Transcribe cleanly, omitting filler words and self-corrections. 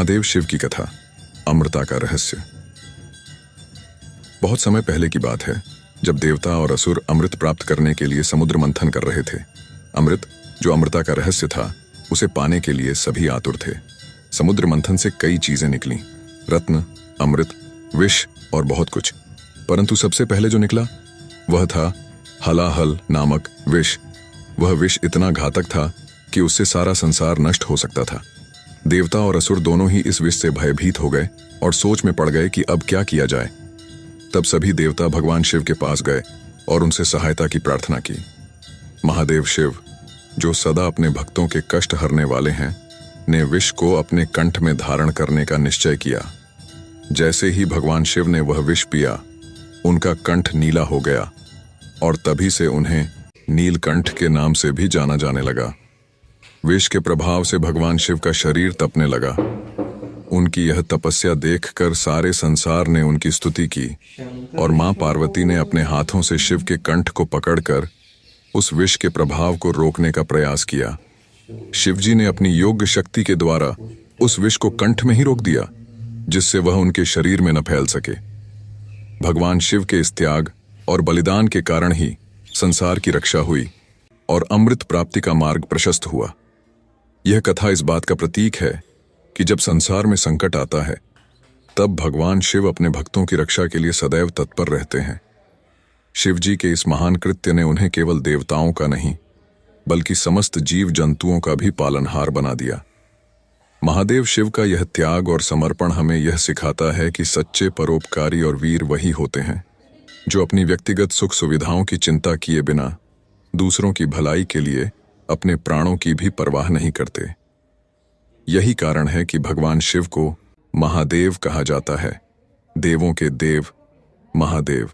महादेव शिव की कथा, अमृता का रहस्य। बहुत समय पहले की बात है, जब देवता और असुर अमृत प्राप्त करने के लिए समुद्र मंथन कर रहे थे। अमृत, जो अमृता का रहस्य था, उसे पाने के लिए सभी आतुर थे। समुद्र मंथन से कई चीजें निकलीं, रत्न, अमृत, विष और बहुत कुछ। परंतु सबसे पहले जो निकला वह था हलाहल नामक विष। वह विष इतना घातक था कि उससे सारा संसार नष्ट हो सकता था। देवता और असुर दोनों ही इस विष से भयभीत हो गए और सोच में पड़ गए कि अब क्या किया जाए। तब सभी देवता भगवान शिव के पास गए और उनसे सहायता की प्रार्थना की। महादेव शिव, जो सदा अपने भक्तों के कष्ट हरने वाले हैं, ने विष को अपने कंठ में धारण करने का निश्चय किया। जैसे ही भगवान शिव ने वह विष पिया, उनका कंठ नीला हो गया और तभी से उन्हें नीलकंठ के नाम से भी जाना जाने लगा। विष के प्रभाव से भगवान शिव का शरीर तपने लगा। उनकी यह तपस्या देखकर सारे संसार ने उनकी स्तुति की और मां पार्वती ने अपने हाथों से शिव के कंठ को पकड़कर उस विष के प्रभाव को रोकने का प्रयास किया। शिवजी ने अपनी योग्य शक्ति के द्वारा उस विष को कंठ में ही रोक दिया, जिससे वह उनके शरीर में न फैल सके। भगवान शिव के इस त्याग और बलिदान के कारण ही संसार की रक्षा हुई और अमृत प्राप्ति का मार्ग प्रशस्त हुआ। यह कथा इस बात का प्रतीक है कि जब संसार में संकट आता है, तब भगवान शिव अपने भक्तों की रक्षा के लिए सदैव तत्पर रहते हैं। शिवजी के इस महान कृत्य ने उन्हें केवल देवताओं का नहीं, बल्कि समस्त जीव जंतुओं का भी पालनहार बना दिया। महादेव शिव का यह त्याग और समर्पण हमें यह सिखाता है कि सच्चे परोपकारी और वीर वही होते हैं जो अपनी व्यक्तिगत सुख सुविधाओं की चिंता किए बिना दूसरों की भलाई के लिए अपने प्राणों की भी परवाह नहीं करते। यही कारण है कि भगवान शिव को महादेव कहा जाता है, देवों के देव महादेव।